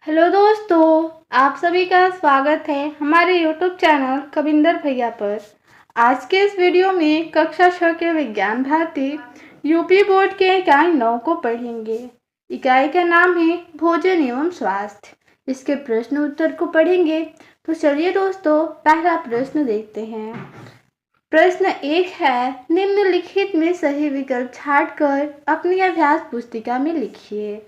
Hello दोस्तों, आप सभी का स्वागत है हमारे यूट्यूब चैनल कविंदर भैया पर। आज के इस वीडियो में कक्षा 6 के विज्ञान भारती यूपी बोर्ड के इकाई 9 को पढ़ेंगे। इकाई का नाम है भोजन एवं स्वास्थ्य। इसके प्रश्न उत्तर को पढ़ेंगे। तो चलिए दोस्तों, पहला प्रश्न देखते हैं। प्रश्न 1 है, निम्नलिखित में सही विकल्प छांटकर अपनी अभ्यास पुस्तिका में लिखिए।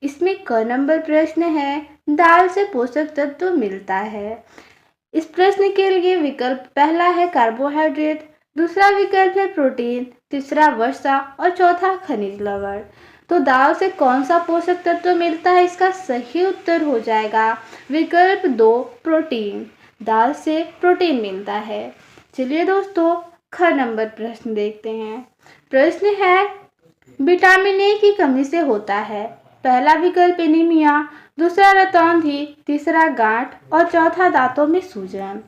इसमें क नंबर प्रश्न है, दाल से पोषक तत्व मिलता है। इस प्रश्न के लिए विकल्प पहला है कार्बोहाइड्रेट, दूसरा विकल्प है प्रोटीन, तीसरा वसा और चौथा खनिज लवण। तो दाल से कौन सा पोषक तत्व मिलता है? इसका सही उत्तर हो जाएगा विकल्प 2 प्रोटीन। दाल से प्रोटीन मिलता है। चलिए दोस्तों, ख नंबर प्रश्न देखते हैं। प्रश्न है, विटामिन ए की कमी से होता है। पहला विकल्प एनीमिया, दूसरा रतौंधी, तीसरा गांठ और चौथा दांतों में सूजन।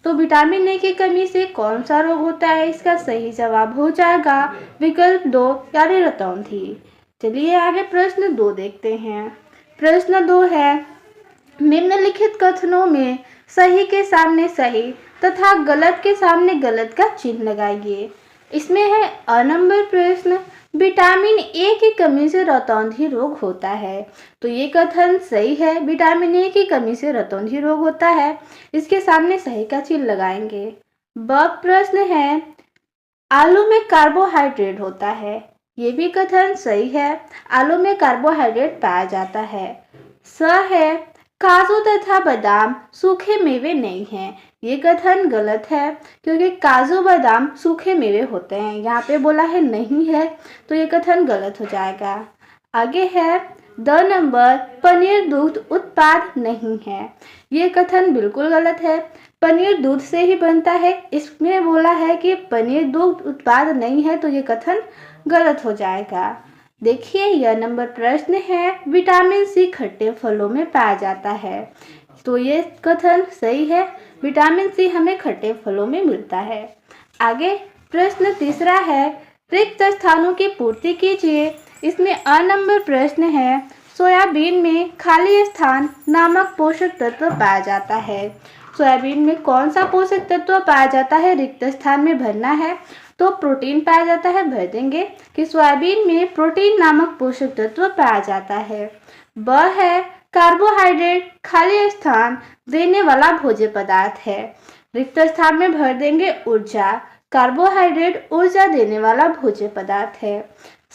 तो विटामिन ए की कमी से कौन सा रोग होता है? इसका सही जवाब हो जाएगा विकल्प 2 यानी रतौंधी। चलिए आगे प्रश्न 2 देखते हैं। प्रश्न 2 है, निम्नलिखित कथनों में सही के सामने सही तथा गलत के सामने गलत का चिन्ह लगाइए। इसमें है अ नंबर प्रश्न, विटामिन ए की कमी से रतौंधी रोग होता है। तो ये कथन सही है, विटामिन ए की कमी से रतौंधी रोग होता है। इसके सामने सही का चिन्ह लगाएंगे। ब प्रश्न है, आलू में कार्बोहाइड्रेट होता है। ये भी कथन सही है, आलू में कार्बोहाइड्रेट पाया जाता है। स है, काजू तथा बादाम सूखे मेवे नहीं हैं। ये कथन गलत है, क्योंकि काजू बादाम सूखे मेवे होते हैं। यहाँ पे बोला है नहीं है, तो ये कथन गलत हो जाएगा। आगे है द नंबर, पनीर दूध उत्पाद नहीं है। ये कथन बिल्कुल गलत है। पनीर दूध से ही बनता है। इसमें बोला है कि पनीर दूध उत्पाद नहीं है, तो ये कथन गलत हो जाएगा। देखिए, यह नंबर प्रश्न है, विटामिन सी खट्टे फलों में पाया जाता है। तो ये कथन सही है, विटामिन सी हमें खट्टे फलों में मिलता है। आगे प्रश्न तीसरा है, रिक्त स्थानों की पूर्ति कीजिए। इसमें अ नंबर प्रश्न है, सोयाबीन में खाली स्थान नामक पोषक तत्व पाया जाता है। सोयाबीन में कौन सा पोषक तत्व पाया जाता है? रिक्त स्थान में भरना है, तो प्रोटीन पाया जाता है। भर देंगे कि सोयाबीन में प्रोटीन नामक पोषक तत्व पाया जाता है। ब है, कार्बोहाइड्रेट खाली स्थान देने वाला भोज्य पदार्थ है। रिक्त स्थान में भर देंगे ऊर्जा। कार्बोहाइड्रेट ऊर्जा देने वाला भोज्य पदार्थ है।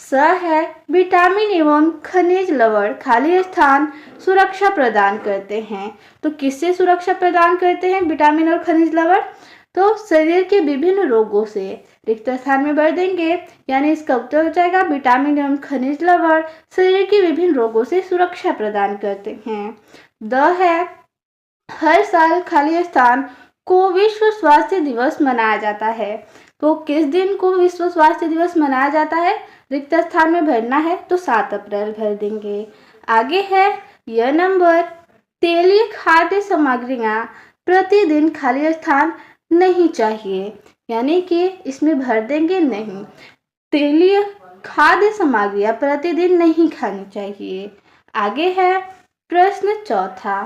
स है, विटामिन एवं खनिज लवण खाली स्थान सुरक्षा प्रदान करते हैं। तो किससे सुरक्षा प्रदान करते हैं विटामिन और खनिज लवण? तो शरीर के विभिन्न रोगों से। रिक्त स्थान में भर देंगे, यानी इसका उत्तर हो जाएगा विटामिन एवं खनिज लवण शरीर के विभिन्न रोगों से सुरक्षा प्रदान करते हैं। द है, हर साल खाली स्थान को विश्व स्वास्थ्य दिवस मनाया जाता है। तो किस दिन को विश्व स्वास्थ्य दिवस मनाया जाता है? रिक्त स्थान में भरना है, तो 7 अप्रैल भर देंगे। आगे है यह नंबर, तेलीय खाद्य सामग्रियां प्रतिदिन खाली स्थान नहीं चाहिए, यानी कि इसमें भर देंगे नहीं। तेलीय खाद्य सामग्रियां प्रतिदिन नहीं खानी चाहिए। आगे है प्रश्न चौथा,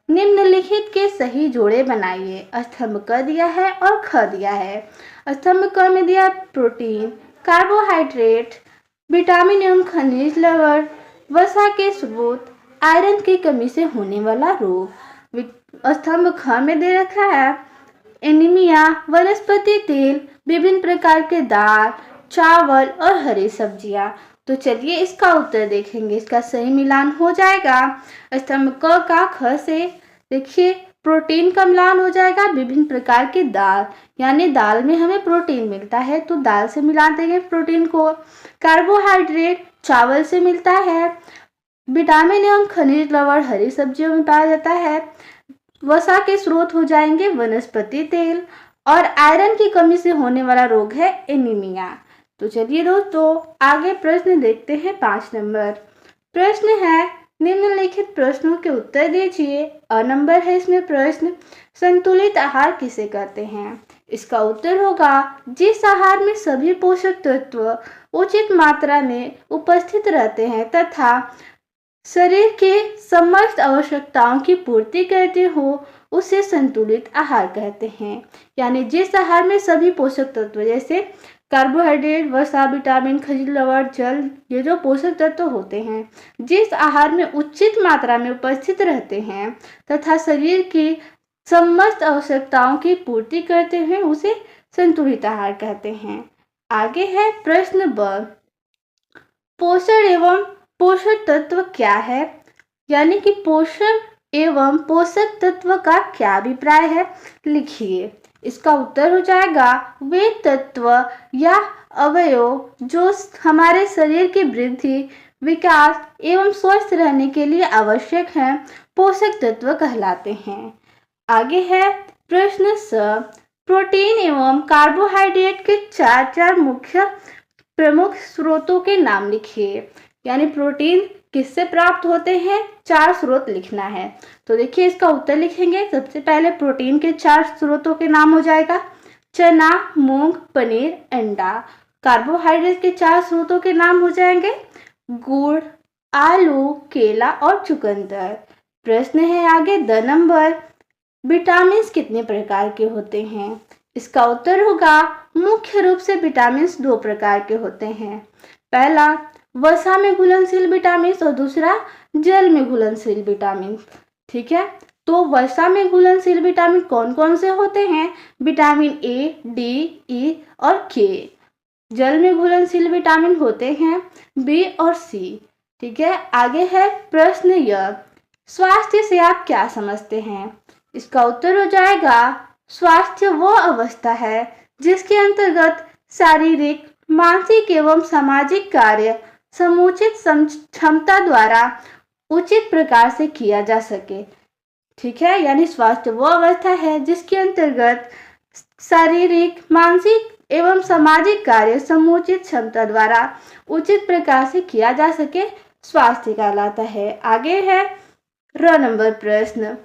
निम्नलिखित के सही जोड़े बनाइए। स्तंभ क दिया है और ख दिया है। स्तंभ क में दिया प्रोटीन, कार्बोहाइड्रेट, विटामिन एवं खनिज लवण, वसा के स्रोत, आयरन की कमी से होने वाला रोग। स्तंभ ख में दे रखा है एनीमिया, वनस्पति तेल, विभिन्न प्रकार के दाल, चावल और हरी सब्जियां। तो चलिए इसका उत्तर देखेंगे। इसका सही मिलान हो जाएगा स्तंभ क का ख से। देखिए, प्रोटीन का मिलान हो जाएगा विभिन्न प्रकार की दाल, यानी दाल में हमें प्रोटीन मिलता है, तो दाल से मिला देंगे प्रोटीन को। कार्बोहाइड्रेट चावल से मिलता है। विटामिन एवं खनिज लवण हरी सब्जियों में पाया जाता है। वसा के स्रोत हो जाएंगे वनस्पति तेल, और आयरन की कमी से होने वाला रोग है एनीमिया। तो चलिए दोस्तों, आगे प्रश्न देखते हैं 5 नंबर। प्रश्न है, निम्नलिखित प्रश्नों के उत्तर दीजिए। अ नंबर है इसमें प्रश्न, संतुलित आहार किसे कहते हैं? इसका उत्तर होगा, जिस आहार में सभी पोषक तत्व उचित मात्रा में उपस्थित रहते हैं तथा शरीर के समस्त आवश्यकताओं की पूर्ति करते हो उसे संतुलित आहार कहते हैं। यानी जिस आहार में सभी पोषक तत्व जैसे कार्बोहाइड्रेट, वसा, विटामिन, खनिज लवण, जल, ये जो पोषक तत्व होते हैं, जिस आहार में उचित मात्रा में उपस्थित रहते हैं तथा शरीर की समस्त आवश्यकताओं की पूर्ति करते हैं उसे संतुलित आहार कहते हैं। आगे है प्रश्न ब, पोषण एवं पोषक तत्व क्या है? यानी कि पोषण एवं पोषक तत्व का क्या अभिप्राय है, लिखिए। इसका उत्तर हो जाएगा वे तत्व या अवयव जो हमारे शरीर की वृद्धि, विकास एवं स्वस्थ रहने के लिए आवश्यक हैं, पोषक तत्व कहलाते हैं। आगे है प्रश्न स, प्रोटीन एवं कार्बोहाइड्रेट के चार मुख्य प्रमुख स्रोतों के नाम लिखिए। यानी प्रोटीन किससे प्राप्त होते हैं, 4 स्रोत लिखना है। तो देखिए इसका उत्तर लिखेंगे। सबसे पहले प्रोटीन के 4 स्रोतों के नाम हो जाएगा चना, मूंग, पनीर, अंडा। कार्बोहाइड्रेट के 4 स्रोतों के नाम हो जाएंगे गुड़, आलू, केला और चुकंदर। प्रश्न है आगे द नंबर, विटामिन कितने प्रकार के होते हैं? इसका उत्तर होगा मुख्य रूप से विटामिन 2 प्रकार के होते हैं। पहला वसा में घुलनशील विटामिन और दूसरा जल में घुलनशील विटामिन। ठीक है, तो वसा में घुलनशील विटामिन कौन कौन से होते हैं? विटामिन ए, डी, ई और के। जल में घुलनशील विटामिन होते हैं बी और सी। ठीक है, आगे है प्रश्न य, स्वास्थ्य से आप क्या समझते हैं? इसका उत्तर हो जाएगा स्वास्थ्य वो अवस्था है जिसके अंतर्गत शारीरिक, मानसिक एवं सामाजिक कार्य समुचित क्षमता द्वारा उचित प्रकार से किया जा सके। ठीक है, यानी स्वास्थ्य वो अवस्था है जिसके अंतर्गत शारीरिक, मानसिक एवं सामाजिक कार्य समुचित क्षमता द्वारा उचित प्रकार से किया जा सके, स्वास्थ्य कहलाता है। आगे है र नंबर प्रश्न,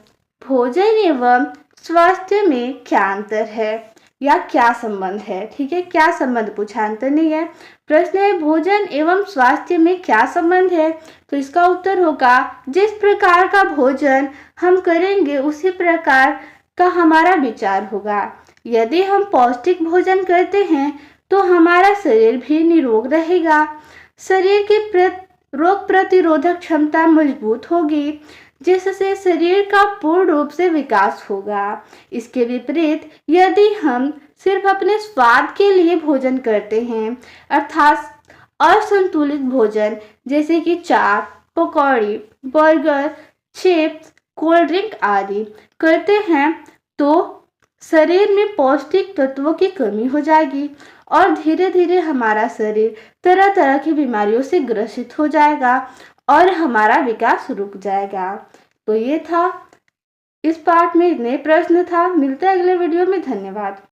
भोजन एवं स्वास्थ्य में क्या अंतर है या क्या संबंध है? ठीक है, क्या संबंध पूछा, अंतर नहीं है। प्रश्न है भोजन एवं स्वास्थ्य में क्या संबंध है? तो इसका उत्तर होगा जिस प्रकार का भोजन हम करेंगे उसी प्रकार का हमारा विचार होगा। यदि हम पौष्टिक भोजन करते हैं तो हमारा शरीर भी निरोग रहेगा, शरीर की रोग प्रतिरोधक क्षमता मजबूत होगी, जिससे शरीर का पूर्ण रूप से विकास होगा। इसके विपरीत यदि हम सिर्फ अपने स्वाद के लिए भोजन करते हैं, अर्थात असंतुलित भोजन जैसे कि चाट, पकौड़ी, बर्गर, चिप्स, कोल्ड ड्रिंक आदि करते हैं तो शरीर में पौष्टिक तत्वों की कमी हो जाएगी और धीरे धीरे हमारा शरीर तरह तरह की बीमारियों से ग्रसित हो जाएगा और हमारा विकास रुक जाएगा। तो ये था, इस पार्ट में इतने प्रश्न था। मिलते हैं अगले वीडियो में। धन्यवाद।